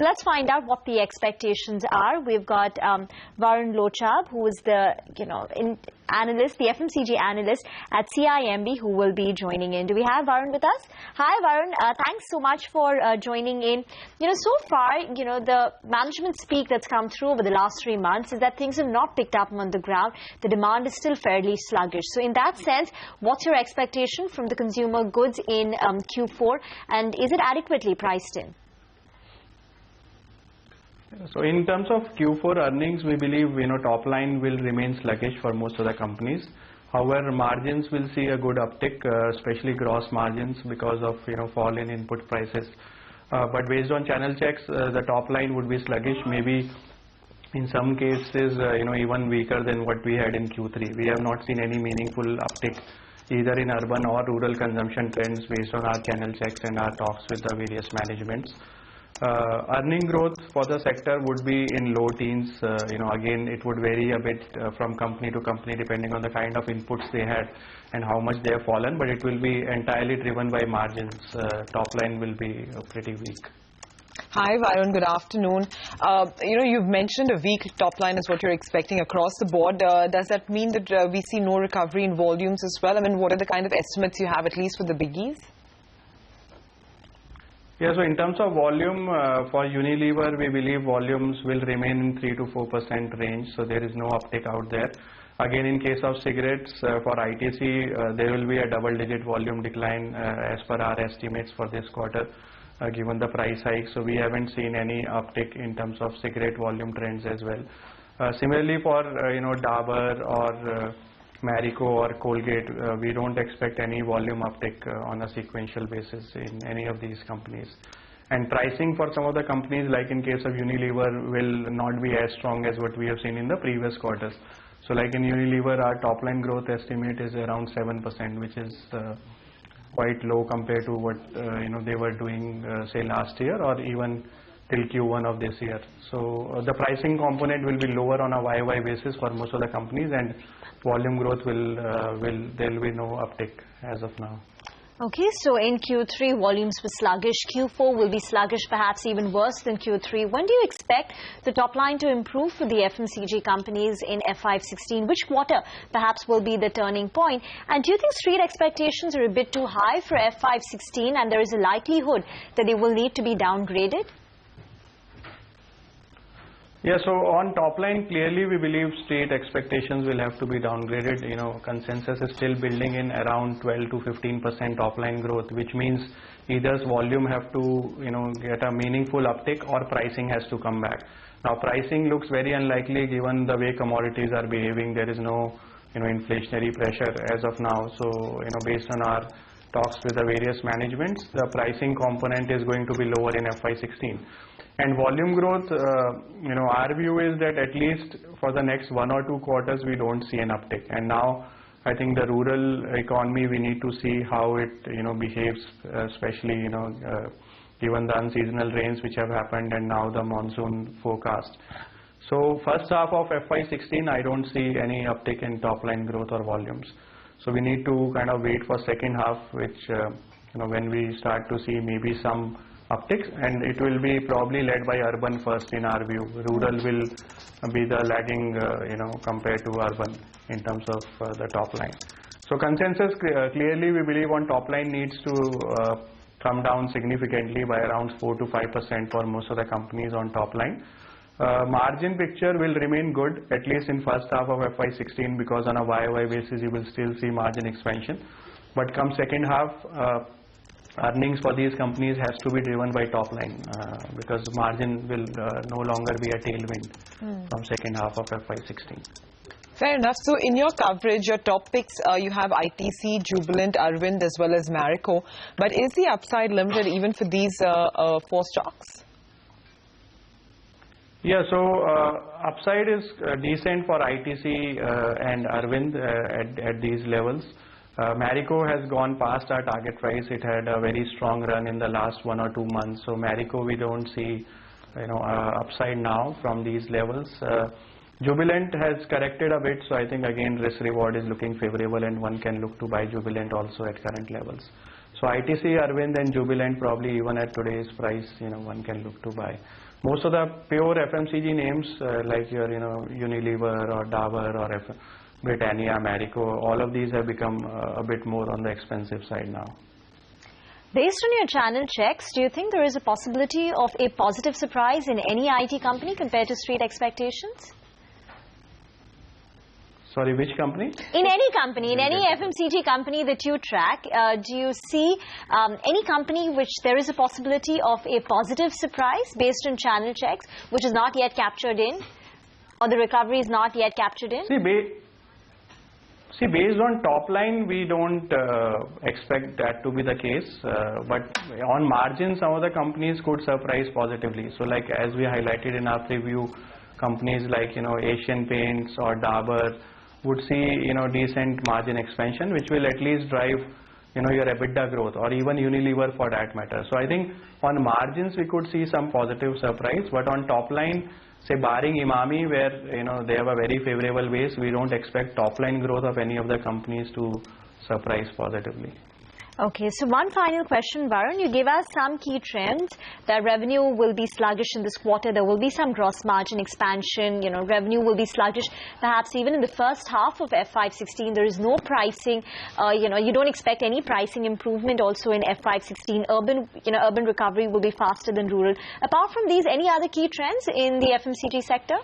So let's find out what the expectations are. We've got Varun Lochab, who is the analyst, the FMCG analyst at CIMB, who will be joining in. Do we have Varun with us? Hi, Varun. Thanks so much for joining in. So far, the management speak that's come through over the last 3 months is that things have not picked up on the ground. The demand is still fairly sluggish. So in that sense, what's your expectation from the consumer goods in Q4, and is it adequately priced in? So in terms of Q4 earnings, we believe top line will remain sluggish for most of the companies. However, margins will see a good uptick, especially gross margins, because of fall in input prices. But based on channel checks, the top line would be sluggish, maybe in some cases even weaker than what we had in Q3. We have not seen any meaningful uptick either in urban or rural consumption trends based on our channel checks and our talks with the various managements. Earning growth for the sector would be in low teens. Again, it would vary a bit from company to company depending on the kind of inputs they had and how much they have fallen, but it will be entirely driven by margins. Top line will be pretty weak. Hi Varun, good afternoon. You've mentioned a weak top line is what you're expecting across the board. Does that mean that we see no recovery in volumes as well? I mean, what are the kind of estimates you have, at least for the biggies? Yeah, so in terms of volume, for Unilever, we believe volumes will remain in 3 to 4% range, so there is no uptick out there. Again, in case of cigarettes, for ITC, there will be a double-digit volume decline as per our estimates for this quarter, given the price hike. So we haven't seen any uptick in terms of cigarette volume trends as well. Similarly, for Dabur or Marico or Colgate, we don't expect any volume uptick on a sequential basis in any of these companies. And pricing for some of the companies, like in case of Unilever, will not be as strong as what we have seen in the previous quarters. So like in Unilever, our top line growth estimate is around 7%, which is quite low compared to what they were doing say last year or even till Q1 of this year. So the pricing component will be lower on a YY basis for most of the companies, and volume growth there will be no uptick as of now. Okay, so in Q3, volumes were sluggish. Q4 will be sluggish, perhaps even worse than Q3. When do you expect the top line to improve for the FMCG companies in FY16? Which quarter perhaps will be the turning point? And do you think street expectations are a bit too high for FY16 and there is a likelihood that they will need to be downgraded? Yeah, so on top line, clearly we believe street expectations will have to be downgraded. Consensus is still building in around 12 to 15% top line growth, which means either volume have to, get a meaningful uptick or pricing has to come back. Now, pricing looks very unlikely given the way commodities are behaving. There is no, inflationary pressure as of now. So, based on our talks with the various managements, the pricing component is going to be lower in FY16. And volume growth, our view is that at least for the next 1 or 2 quarters, we don't see an uptick. And now, I think the rural economy, we need to see how it, behaves, especially, given the unseasonal rains which have happened and now the monsoon forecast. So first half of FY16, I don't see any uptick in top line growth or volumes. So we need to kind of wait for second half, which, when we start to see maybe some upticks, and it will be probably led by urban first in our view. Rural will be the lagging, compared to urban in terms of the top line. So consensus clearly we believe on top line needs to come down significantly by around 4 to 5% for most of the companies on top line. Margin picture will remain good, at least in first half of FY16, because on a YY basis you will still see margin expansion. But come second half, earnings for these companies has to be driven by top line because margin will no longer be a tailwind from second half of FY16. Fair enough. So in your coverage, your top picks, you have ITC, Jubilant, Arvind as well as Marico. But is the upside limited even for these 4 stocks? Yeah, so upside is decent for ITC and Arvind at these levels. Marico has gone past our target price. It had a very strong run in the last 1 or 2 months. So Marico, we don't see, upside now from these levels. Jubilant has corrected a bit, so I think again risk reward is looking favorable, and one can look to buy Jubilant also at current levels. So ITC, Arvind, and Jubilant probably even at today's price, one can look to buy. most of the pure FMCG names like your Unilever or Dabur or Britannia, Marico, all of these have become a bit more on the expensive side now. Based on your channel checks, do you think there is a possibility of a positive surprise in any IT company compared to street expectations? Sorry, which company? In any company, in any FMCG company that you track, do you see any company which there is a possibility of a positive surprise based on channel checks, which is not yet captured in, or the recovery is not yet captured in? See, based on top line, we don't expect that to be the case. But on margin, some of the companies could surprise positively. So, like as we highlighted in our preview, companies like Asian Paints or Dabur would see decent margin expansion, which will at least drive your EBITDA growth, or even Unilever for that matter. So I think on margins we could see some positive surprise, but on top line, say barring Emami, where they have a very favorable base, we don't expect top line growth of any of the companies to surprise positively. Okay, so one final question, Varun. You gave us some key trends that revenue will be sluggish in this quarter. There will be some gross margin expansion. Revenue will be sluggish. Perhaps even in the first half of FY16, there is no pricing. You don't expect any pricing improvement also in FY16. Urban recovery will be faster than rural. Apart from these, any other key trends in the FMCG sector?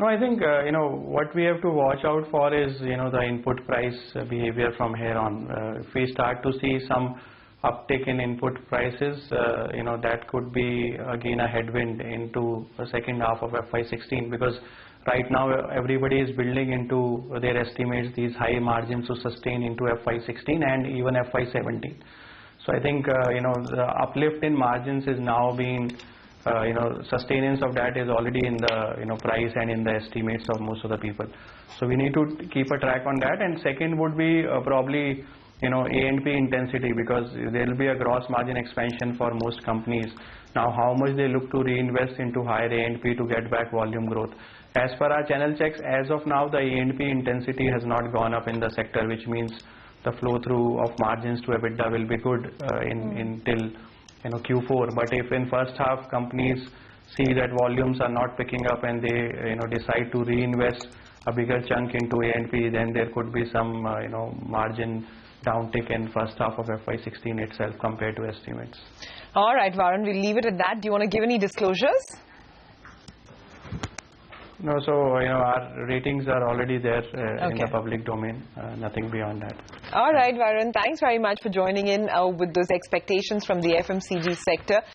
No, I think what we have to watch out for is the input price behavior from here on. If we start to see some uptick in input prices, that could be again a headwind into the second half of FY16, because right now everybody is building into their estimates these high margins to sustain into FY16 and even FY17. So I think the uplift in margins is now being sustenance of that is already in the price and in the estimates of most of the people. So we need to keep a track on that. And second would be probably A&P intensity, because there will be a gross margin expansion for most companies. Now how much they look to reinvest into higher A&P to get back volume growth. As per our channel checks, as of now the A&P intensity has not gone up in the sector, which means the flow through of margins to EBITDA will be good until Q4. But if in first half companies see that volumes are not picking up and they decide to reinvest a bigger chunk into A&P, then there could be some margin downtick in first half of FY16 itself compared to estimates. All right, Varun, we'll leave it at that. Do you want to give any disclosures? No, so our ratings are already there in the public domain. Nothing beyond that. All right, Varun, thanks very much for joining in with those expectations from the FMCG sector.